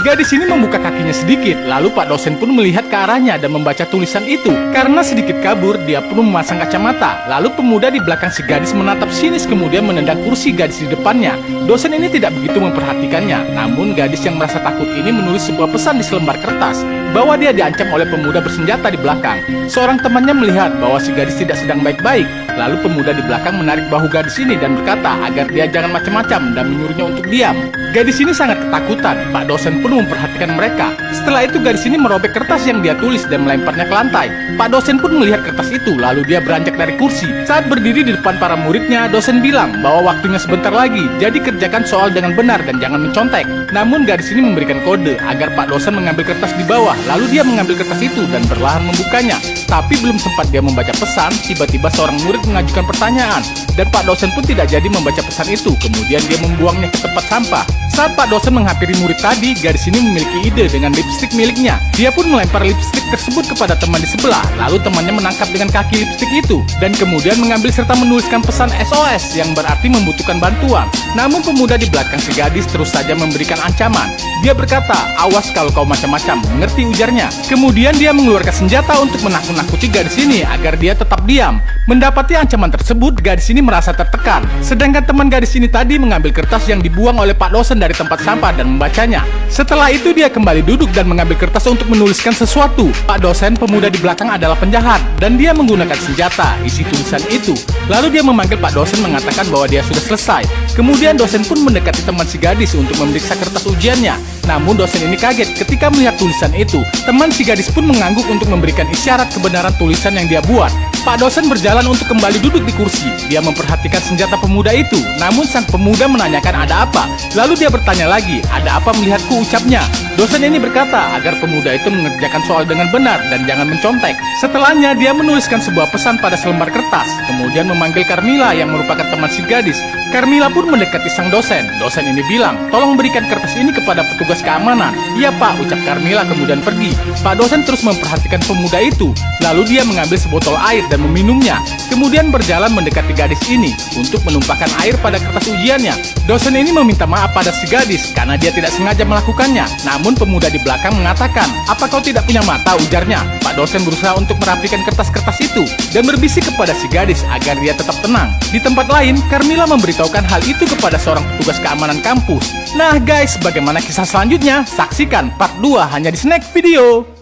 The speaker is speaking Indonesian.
Gadis ini membuka kakinya sedikit, lalu Pak dosen pun melihat ke arahnya dan membaca tulisan itu. Karena sedikit kabur, dia pun memasang kacamata. Lalu pemuda di belakang si gadis menatap sinis kemudian menendang kursi gadis di depannya. Dosen ini tidak begitu memperhatikannya, namun gadis yang merasa takut ini menulis sebuah pesan di selembar kertas bahwa dia diancam oleh pemuda bersenjata di belakang. Seorang temannya melihat bahwa si gadis tidak sedang baik-baik, lalu pemuda di belakang menarik bahu gadis ini dan berkata agar dia jangan macam-macam dan menyuruhnya untuk diam. Gadis ini sangat ketakutan. Pak dosen pun memperhatikan mereka. Setelah itu gadis ini merobek kertas yang dia tulis dan melemparnya ke lantai. Pak dosen pun melihat kertas itu, lalu dia beranjak dari kursi. Saat berdiri di depan para muridnya, dosen bilang bahwa waktunya sebentar lagi, jadi kerjakan soal dengan benar dan jangan mencontek. Namun gadis ini memberikan kode agar Pak dosen mengambil kertas di bawah, lalu dia mengambil kertas itu dan perlahan membukanya. Tapi belum sempat dia membaca pesan, tiba-tiba seorang murid mengajukan pertanyaan, dan Pak dosen pun tidak jadi membaca pesan itu. Kemudian dia membuangnya ke tempat sampah. Saat Pak dosen menghampiri murid tadi, gadis ini memiliki ide dengan lipstik miliknya. Dia pun melempar lipstik tersebut kepada teman di sebelah, lalu temannya menangkap dengan kaki lipstik itu, dan kemudian mengambil serta menuliskan pesan SOS yang berarti membutuhkan bantuan. Namun pemuda di belakang si gadis terus saja memberikan ancaman. Dia berkata, awas kalau kau macam-macam, mengerti ujarnya. Kemudian dia mengeluarkan senjata untuk menakut-nakuti gadis ini agar dia tetap diam. Mendapati ancaman tersebut, gadis ini merasa tertekan. Sedangkan teman gadis ini tadi mengambil kertas yang dibuang oleh Pak dosen dari tempat sampah dan membacanya. Setelah itu dia kembali duduk dan mengambil kertas untuk menuliskan sesuatu. Pak dosen, pemuda di belakang adalah penjahat dan dia menggunakan senjata isi tulisan itu. Lalu dia memanggil Pak dosen mengatakan bahwa dia sudah selesai. Kemudian dosen pun mendekati teman si gadis untuk memeriksa kertas ujiannya. Namun dosen ini kaget ketika melihat tulisan itu. Teman si gadis pun mengangguk untuk memberikan isyarat kebenaran tulisan yang dia buat. Pak dosen berjalan untuk kembali duduk di kursi. Dia memperhatikan senjata pemuda itu. Namun sang pemuda menanyakan ada apa. Lalu dia bertanya lagi, ada apa melihatku, ucapnya. Dosen ini berkata agar pemuda itu mengerjakan soal dengan benar dan jangan mencontek. Setelahnya dia menuliskan sebuah pesan pada selembar kertas. Kemudian memanggil Carmila yang merupakan teman si gadis. Carmila pun mendekati sang dosen. Dosen ini bilang, tolong berikan kertas ini kepada petugas keamanan. Iya pak, ucap Carmila kemudian pergi. Pak dosen terus memperhatikan pemuda itu. Lalu dia mengambil sebotol air dan meminumnya. Kemudian berjalan mendekati gadis ini untuk menumpahkan air pada kertas ujiannya. Dosen ini meminta maaf pada si gadis karena dia tidak sengaja melakukannya. Namun pemuda di belakang mengatakan, apa kau tidak punya mata, ujarnya. Pak dosen berusaha untuk merapikan kertas-kertas itu dan berbisik kepada si gadis agar dia tetap tenang. Di tempat lain, Carmila memberitahukan hal itu kepada seorang petugas keamanan kampus. Nah guys, bagaimana kisah selanjutnya? Saksikan part 2 hanya di Snack Video.